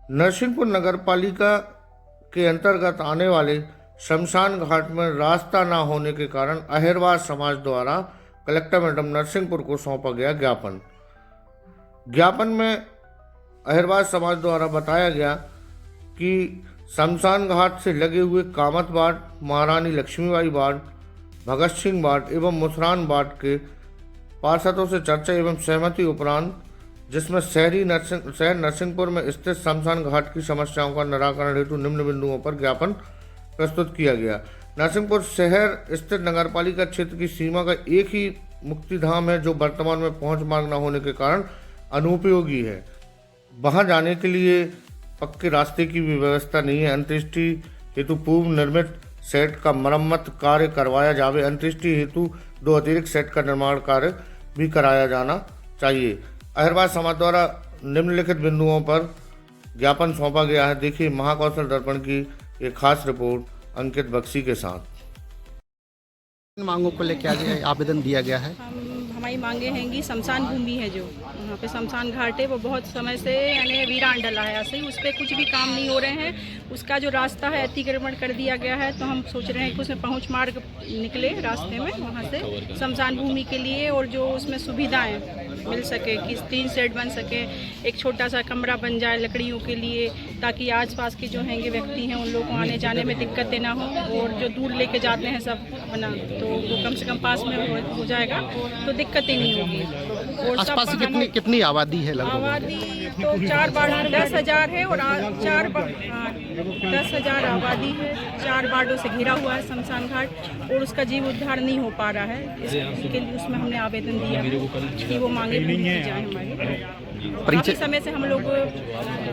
नरसिंहपुर नगरपालिका के अंतर्गत आने वाले शमशान घाट में रास्ता न होने के कारण अहिरवार समाज द्वारा कलेक्टर मैडम नरसिंहपुर को सौंपा गया ज्ञापन। ज्ञापन में अहिरवार समाज द्वारा बताया गया कि शमशान घाट से लगे हुए कामत वार्ड, महारानी लक्ष्मीबाई वार्ड, भगत सिंह वार्ड एवं मुसरान वार्ड के पार्षदों से चर्चा एवं सहमति उपरांत, जिसमें शहर नरसिंहपुर में स्थित शमशान घाट की समस्याओं का निराकरण हेतु निम्न बिंदुओं पर ज्ञापन प्रस्तुत किया गया। नरसिंहपुर शहर स्थित नगरपालिका क्षेत्र की सीमा का एक ही मुक्तिधाम है जो वर्तमान में पहुंच मार्ग न होने के कारण अनुपयोगी है। वहां जाने के लिए पक्के रास्ते की भी व्यवस्था नहीं है। अंत्येष्टि हेतु पूर्व निर्मित सेट का मरम्मत कार्य करवाया जावे। अंत्येष्टि हेतु 2 अतिरिक्त सेट का निर्माण कार्य भी कराया जाना चाहिए। अहिरवार समाज द्वारा निम्नलिखित बिंदुओं पर ज्ञापन सौंपा गया है। देखिए महाकौशल दर्पण की एक खास रिपोर्ट अंकित बख्शी के साथ। मांगों को लेकर आज आवेदन दिया गया है। हमारी मांगे हैं कि शमशान भूमि है जो वहाँ पे शमशान घाट है वो बहुत समय से यानी वीरान डला है, ऐसे ही उस पर कुछ भी काम नहीं हो रहे हैं। उसका जो रास्ता है अतिक्रमण कर दिया गया है, तो हम सोच रहे हैं कि उसमें पहुँच मार्ग निकले रास्ते में वहाँ से शमशान भूमि के लिए, और जो उसमें सुविधाएँ मिल सके कि 3 सेट बन सके, एक छोटा सा कमरा बन जाए लकड़ियों के लिए, ताकि आसपास के जो हैं व्यक्ति हैं उन लोगों को आने जाने में दिक्कतें ना हो, और जो दूर लेके जाते हैं सब बना तो वो कम से कम पास में हो जाएगा तो दिक्कतें नहीं होगी। और आसपास कितनी आबादी है लगभग? आबादी तो 4 वार्ड 10,000 है, और 10,000 आबादी है। 4 वार्डों से घिरा हुआ है शमशान घाट, और उसका जीव उद्धार नहीं हो पा रहा है। इसके लिए उसमें हमने आवेदन दिया है कि वो मांगे पूरी की जाए हमारी। काफी समय से हम लोग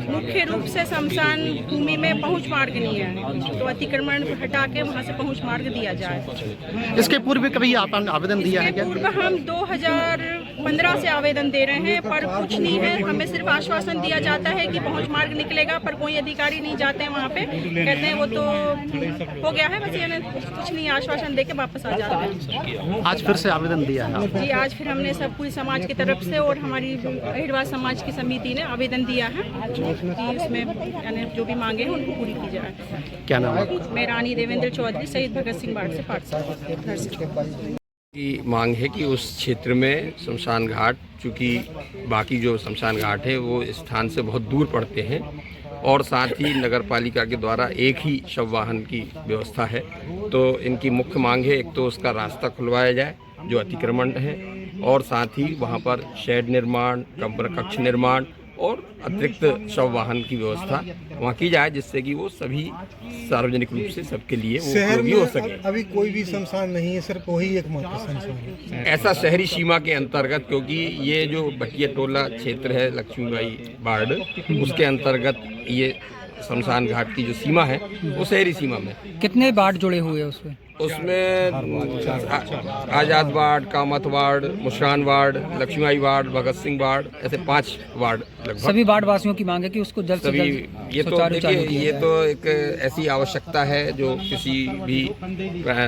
मुख्य रूप से शमशान भूमि में पहुंच मार्ग नहीं है, तो अतिक्रमण हटा के वहां से पहुंच मार्ग दिया जाए। इसके पूर्व कभी आपने आवेदन दिया है क्या? पूर्व हम 2015 से आवेदन दे रहे हैं, पर कुछ नहीं है। हमें सिर्फ आश्वासन दिया जाता है कि पहुंच मार्ग निकलेगा, पर कोई अधिकारी नहीं जाते हैं वहाँ पे, कहते हैं वो तो हो गया है, बस यानी कुछ नहीं, आश्वासन दे के वापस आ जाते हैं। आज फिर से आवेदन दिया है जी, आज फिर हमने सब पूरी समाज की तरफ से और हमारी अहिरवार समाज की समिति ने आवेदन दिया है कि उसमें यानी जो भी मांगे हैं उनको पूरी की जाए। क्या नाम है? मैं रानी देवेंद्र चौधरी, शहीद भगत सिंह वार्ड से पार्षद। की मांग है कि उस क्षेत्र में शमशान घाट, चूँकि बाकी जो शमशान घाट है वो इस स्थान से बहुत दूर पड़ते हैं, और साथ ही नगर पालिका के द्वारा एक ही शव वाहन की व्यवस्था है, तो इनकी मुख्य मांग है एक तो उसका रास्ता खुलवाया जाए जो अतिक्रमण है, और साथ ही वहाँ पर शेड निर्माण, कब्र कक्ष निर्माण और अतिरिक्त शव वाहन की व्यवस्था वहाँ की जाए, जिससे कि वो सभी सार्वजनिक रूप से सबके लिए वो उपयोगी हो सके। अभी कोई भी शमशान नहीं है, सिर्फ वही एकमात्र शमशान है ऐसा शहरी सीमा के अंतर्गत, क्योंकि ये जो बटिया टोला क्षेत्र है लक्ष्मीबाई वार्ड, उसके अंतर्गत ये शमशान घाट की जो सीमा है वो शहरी सीमा में। कितने वार्ड जुड़े हुए हैं उसमें Azad ward, Kamat ward, Musran ward, Laxmibai ward, Bhagat Singh ward, ऐसे 5 वार्ड लगभग। सभी वार्ड वासियों की मांग है कि उसको जल्द से सभी जल्द ये तो देखिए, ये तो एक ऐसी आवश्यकता है जो किसी भी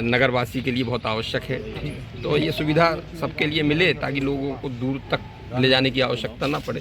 नगरवासी के लिए बहुत आवश्यक है, तो ये सुविधा सबके लिए मिले ताकि लोगों को दूर तक ले जाने की आवश्यकता ना पड़े।